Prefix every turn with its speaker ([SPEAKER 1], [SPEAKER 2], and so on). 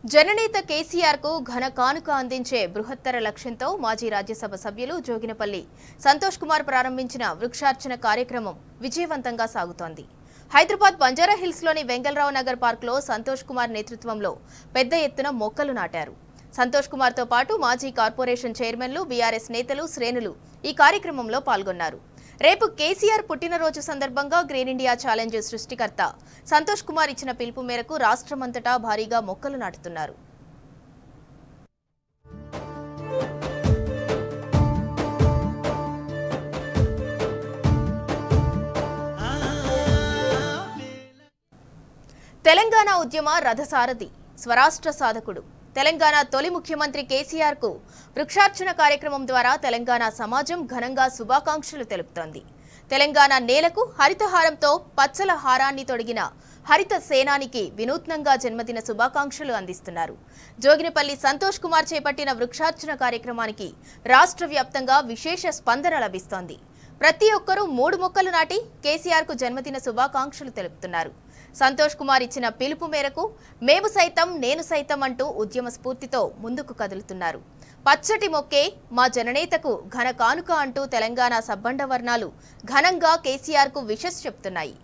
[SPEAKER 1] జననేత కేసీఆర్ కు ఘన కానుక అందించే బృహత్తర లక్ష్యంతో మాజీ రాజ్యసభ సభ్యులు జోగినపల్లి సంతోష్ కుమార్ ప్రారంభించిన వృక్షార్చన కార్యక్రమం విజయవంతంగా సాగుతోంది. హైదరాబాద్ బంజారాహిల్స్ లోని వెంగళరావు నగర్ పార్క్ లో సంతోష్ కుమార్ నేతృత్వంలో పెద్ద ఎత్తున మొక్కలు నాటారు. సంతోష్ కుమార్ తో పాటు మాజీ కార్పొరేషన్ చైర్మన్లు, బీఆర్ఎస్ నేతలు, శ్రేణులు ఈ కార్యక్రమంలో పాల్గొన్నారు. రేపు కేసీఆర్ పుట్టినరోజు సందర్భంగా గ్రీన్ ఇండియా ఛాలెంజ్ సృష్టికర్త సంతోష్ కుమార్ ఇచ్చిన పిలుపు మేరకు రాష్ట్రమంతటా భారీగా మొక్కలు నాటుతున్నారు. తెలంగాణ ఉద్యమ రథసారథి, స్వరాష్ట్ర సాధకుడు, తెలంగాణ తొలి ముఖ్యమంత్రి కేసీఆర్ కు వృక్షార్చన కార్యక్రమం ద్వారా తెలంగాణ సమాజం ఘనంగా శుభాకాంక్షలు తెలుపుతోంది. తెలంగాణ నేలకు హరితహారంతో పచ్చల హారాన్ని తొడిగిన హరిత సేనానికి వినూత్నంగా జన్మదిన శుభాకాంక్షలు అందిస్తున్నారు. జోగినపల్లి సంతోష్ కుమార్ చేపట్టిన వృక్షార్చన కార్యక్రమానికి రాష్ట్ర వ్యాప్తంగా విశేష స్పందన లభిస్తోంది. ప్రతి ఒక్కరూ 3 మొక్కలు నాటి కేసీఆర్ కు జన్మదిన శుభాకాంక్షలు తెలుపుతున్నారు. సంతోష్ కుమార్ ఇచ్చిన పిలుపు మేరకు మేము సైతం నేను సైతం అంటూ ఉద్యమ స్ఫూర్తితో ముందుకు కదులుతున్నారు. పచ్చటి మొక్కే మా జననేతకు ఘన కానుక అంటూ తెలంగాణ సబ్బండ వర్ణాలు ఘనంగా కేసీఆర్ కు విషెస్ చెప్తున్నాయి.